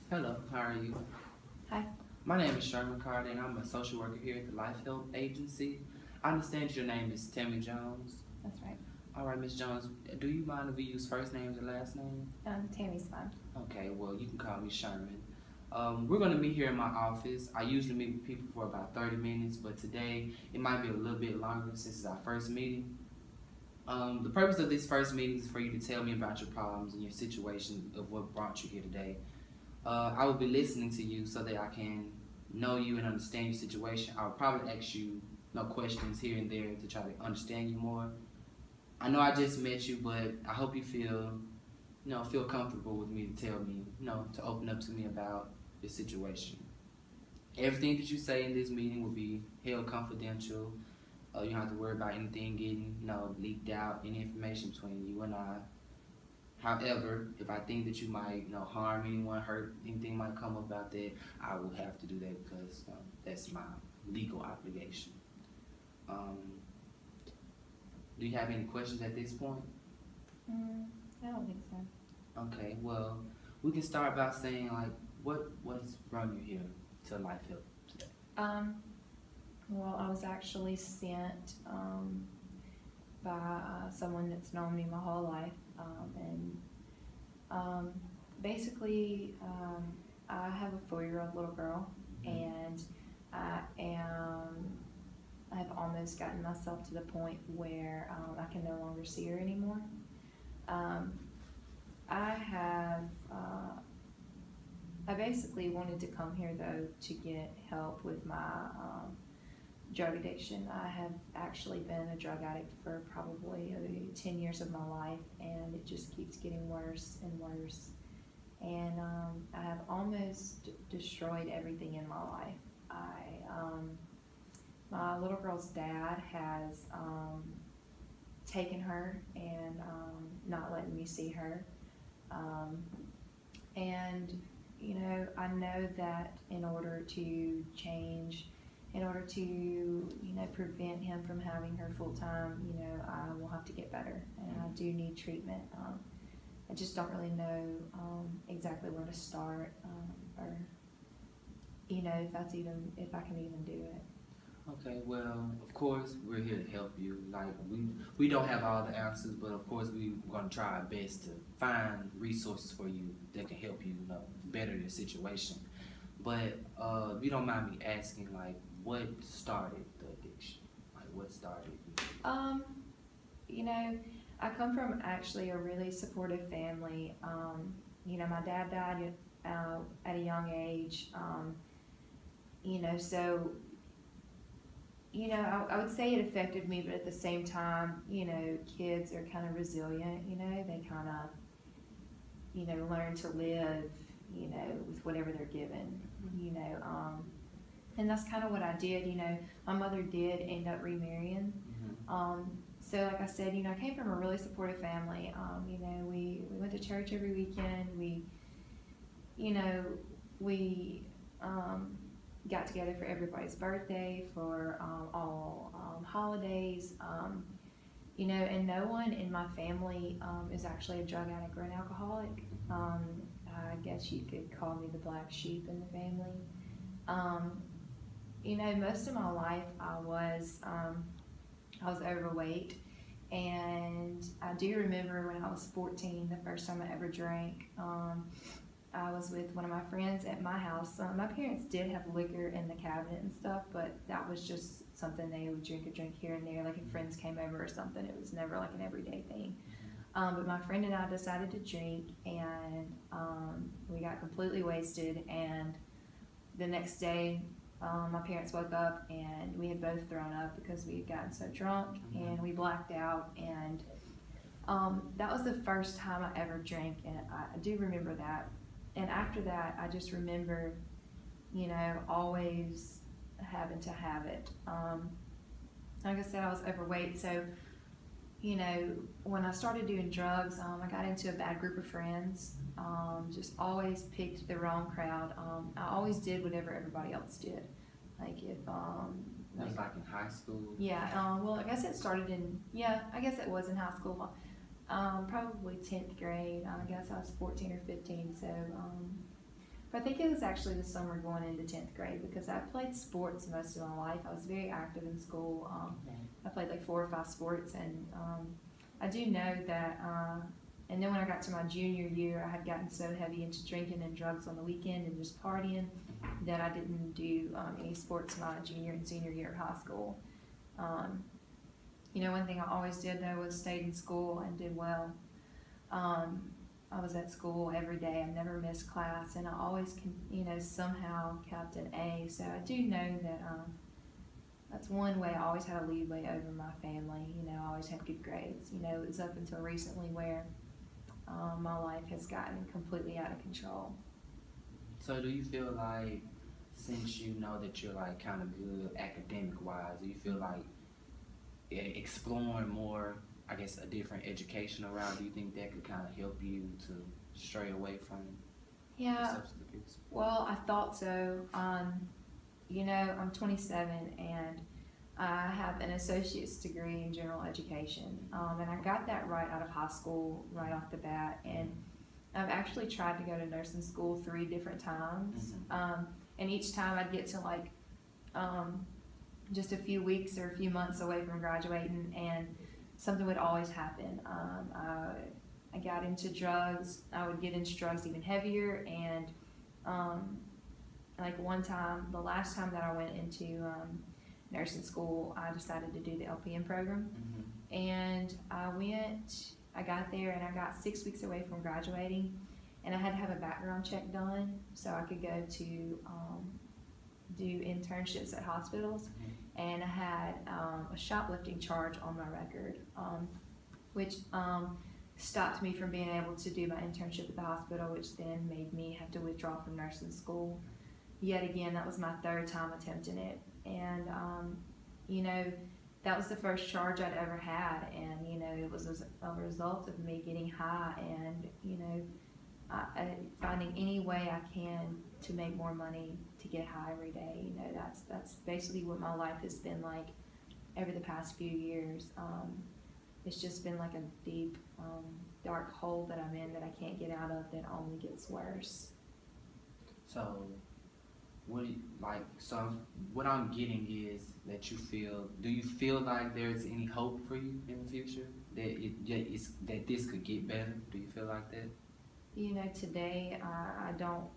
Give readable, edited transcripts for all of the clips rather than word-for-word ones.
Hello, how are you? Hi, My name is Sherman Carter, and I'm a social worker here at the Life Help Agency. I understand your name is Tammy Jones. that's right. All right, Miss Jones, do you mind if we use first names and last names? Tammy's fine. Okay, well, you can call me Sherman. We're going to meet here in my office. I usually meet with people for about 30 minutes, but today it might be a little bit longer since it's our first meeting. The purpose of this first meeting is for you to tell me about your problems and your situation of what brought you here today. I will be listening to you so that I can know you and understand your situation. I'll probably ask you no questions here and there to try to understand you more. I know I just met you, but I hope you feel comfortable with me to tell me, to open up to me about your situation. Everything that you say in this meeting will be held confidential. You don't have to worry about anything getting, leaked out, any information between you and I. However, if I think that you might, harm anyone, hurt anything might come about that, I will have to do that because that's my legal obligation. Um, do you have any questions at this point? Mm, I don't think so. Okay, well, we can start by saying like, what's brought you here to Life Help today? Um, well, I was actually sent by someone that's known me my whole life, and um, basically, I have a 4-year-old little girl, and I am. I have almost gotten myself to the point where I can no longer see her anymore. Um, I have. I basically wanted to come here though to get help with my drug addiction. I have actually been a drug addict for probably 10 years of my life, and it just keeps getting worse and worse. And I have almost destroyed everything in my life. My little girl's dad has taken her and not letting me see her. Um, and I know that in order to change, in order to prevent him from having her full time, I will have to get better, and I do need treatment. I just don't really know exactly where to start, or if I can even do it. Okay, well, of course, we're here to help you. Like, we don't have all the answers, but of course, we're going to try our best to find resources for you that can help you, better your situation. But if you don't mind me asking, like, what started the addiction? Like, what started you? Um, you know, I come from actually a really supportive family. My dad died at a young age. So I would say it affected me, but at the same time, kids are kind of resilient. They kind of learn to live, with whatever they're given. And that's kind of what I did. My mother did end up remarrying. So like I said, I came from a really supportive family. We went to church every weekend. You know, we got together for everybody's birthday, for all holidays. And no one in my family is actually a drug addict or an alcoholic. I guess you could call me the black sheep in the family. Um, most of my life I was overweight, and I do remember when I was 14, the first time I ever drank. I was with one of my friends at my house. My parents did have liquor in the cabinet and stuff, but that was just something they would drink a drink here and there. Like if friends came over or something, it was never like an everyday thing. But my friend and I decided to drink, and we got completely wasted. And the next day, my parents woke up, and we had both thrown up because we had gotten so drunk, and we blacked out. And that was the first time I ever drank, and I do remember that. And after that, I just remember, always having to have it. Like I said, I was overweight, so when I started doing drugs, I got into a bad group of friends. Just always picked the wrong crowd. I always did whatever everybody else did. Like if That was like in high school. yeah, well, I guess it started I guess it was in high school. Probably 10th grade. I guess I was 14 or 15. So But I think it was actually the summer going into 10th grade because I played sports most of my life. I was very active in school. I played like 4 or 5 sports, and I do know that. And then when I got to my junior year, I had gotten so heavy into drinking and drugs on the weekend and just partying that I didn't do any sports my junior and senior year of high school. You know, one thing I always did though was stayed in school and did well. I was at school every day. I never missed class, and I always, you know, somehow kept an A. So I do know that that's one way I always had a leeway over my family. You know, I always had good grades. You know, it was up until recently where my life has gotten completely out of control. So do you feel like, since you know that you're like kind of good academic wise, do you feel like exploring more, I guess, a different educational route, do you think that could kind of help you to stray away from Yeah, substance abuse? well, I thought so. You know, I'm 27 and I have an associate's degree in general education. And I got that right out of high school, right off the bat. And I've actually tried to go to nursing school 3 different times. And each time I'd get to like just a few weeks or a few months away from graduating, and something would always happen. I got into drugs. I would get into drugs even heavier, and like one time, the last time that I went into nursing school, I decided to do the LPN program, and I got there, and I got 6 weeks away from graduating, and I had to have a background check done so I could go to do internships at hospitals. And I had a shoplifting charge on my record, which stopped me from being able to do my internship at the hospital, which then made me have to withdraw from nursing school. Yet again, that was my 3rd time attempting it. And, you know, that was the first charge I'd ever had. And, you know, it was a result of me getting high and, you know, finding any way I can to make more money to get high every day. You know, that's basically what my life has been like over the past few years. It's just been like a deep, dark hole that I'm in that I can't get out of, that only gets worse. So what I'm getting is that do you feel like there's any hope for you in the future? That this could get better? Do you feel like that? You know, today I don't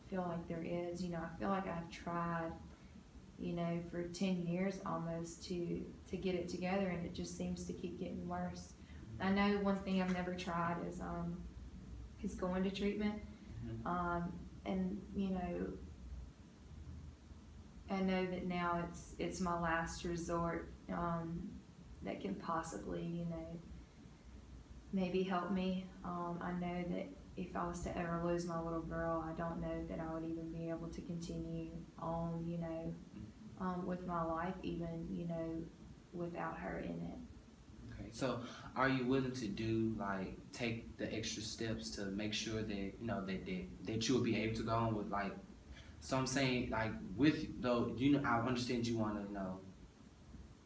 feel like there is. You know, I feel like I've tried, you know, for 10 years almost to get it together, and it just seems to keep getting worse. I know one thing I've never tried is going to treatment, and you know, I know that now it's my last resort that can possibly, you know, maybe help me. I know that if I was to ever lose my little girl, I don't know that I would even be able to continue on, you know, with my life, even, you know, without her in it. Okay, so are you willing to take the extra steps to make sure that, you know, that you'll be able to go on with, like, so I'm saying, like, I understand you want to, you know,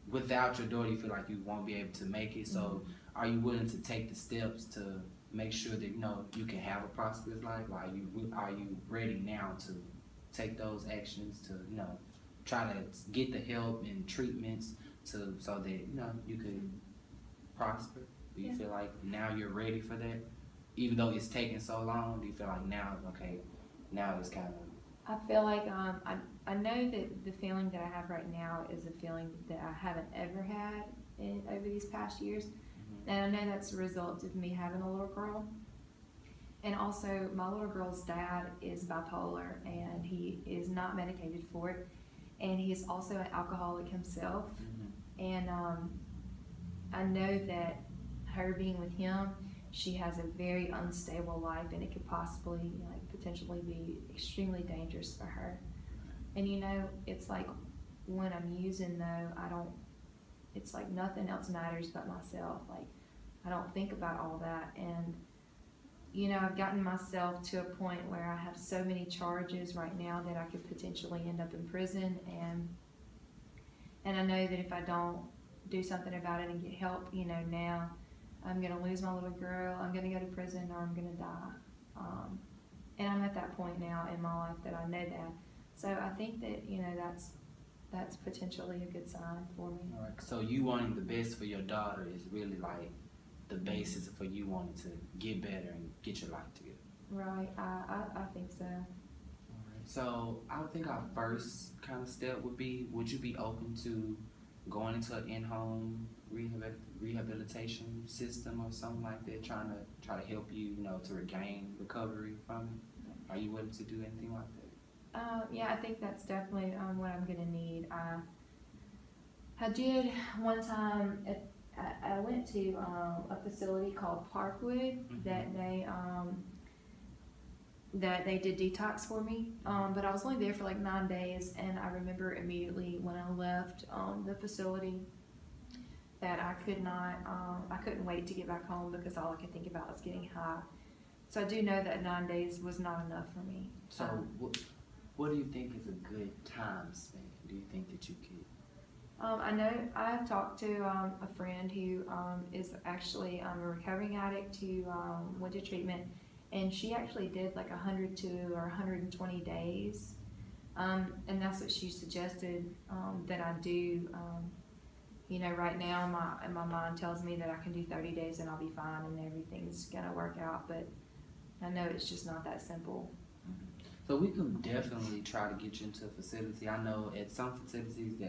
without your daughter, you feel like you won't be able to make it, so are you willing to take the steps to make sure that, you know, you can have a prosperous life? Like, are you ready now to take those actions to, you know, try to get the help and treatments so that, you know, you can prosper? Do you feel like now you're ready for that? Even though it's taking so long, do you feel like now it's kind of... I feel like I know that the feeling that I have right now is a feeling that I haven't ever had over these past years. And I know that's a result of me having a little girl. And also, my little girl's dad is bipolar, and he is not medicated for it. And he is also an alcoholic himself. And I know that her being with him, she has a very unstable life, and it could possibly, like, potentially be extremely dangerous for her. And, you know, it's like when I'm using, though, it's like nothing else matters but myself. Like, I don't think about all that. And, you know, I've gotten myself to a point where I have so many charges right now that I could potentially end up in prison. And I know that if I don't do something about it and get help, you know, now I'm going to lose my little girl, I'm going to go to prison, or I'm going to die. and I'm at that point now in my life that I know that. So I think that, you know, that's potentially a good sign for me. All right. So you wanting the best for your daughter is really like the basis for you wanting to get better and get your life together. Right, I think so. Alright. So I would think our first kind of step would be, would you be open to going into an in-home rehabilitation system or something like that, try to help you, you know, to regain recovery from it? Are you willing to do anything like that? Yeah, I think that's definitely what I'm gonna need. I did one time. I went to a facility called Parkwood that they did detox for me. But I was only there for like 9 days, and I remember immediately when I left the facility that I couldn't wait to get back home because all I could think about was getting high. So I do know that 9 days was not enough for me. So what do you think is a good time span? Do you think that you could? I know I've talked to a friend who is actually a recovering addict who went to treatment, and she actually did like 102 or 120 days, and that's what she suggested that I do. You know, right now my mind tells me that I can do 30 days and I'll be fine and everything's gonna work out, but I know it's just not that simple. So we can definitely try to get you into a facility. I know at some facilities they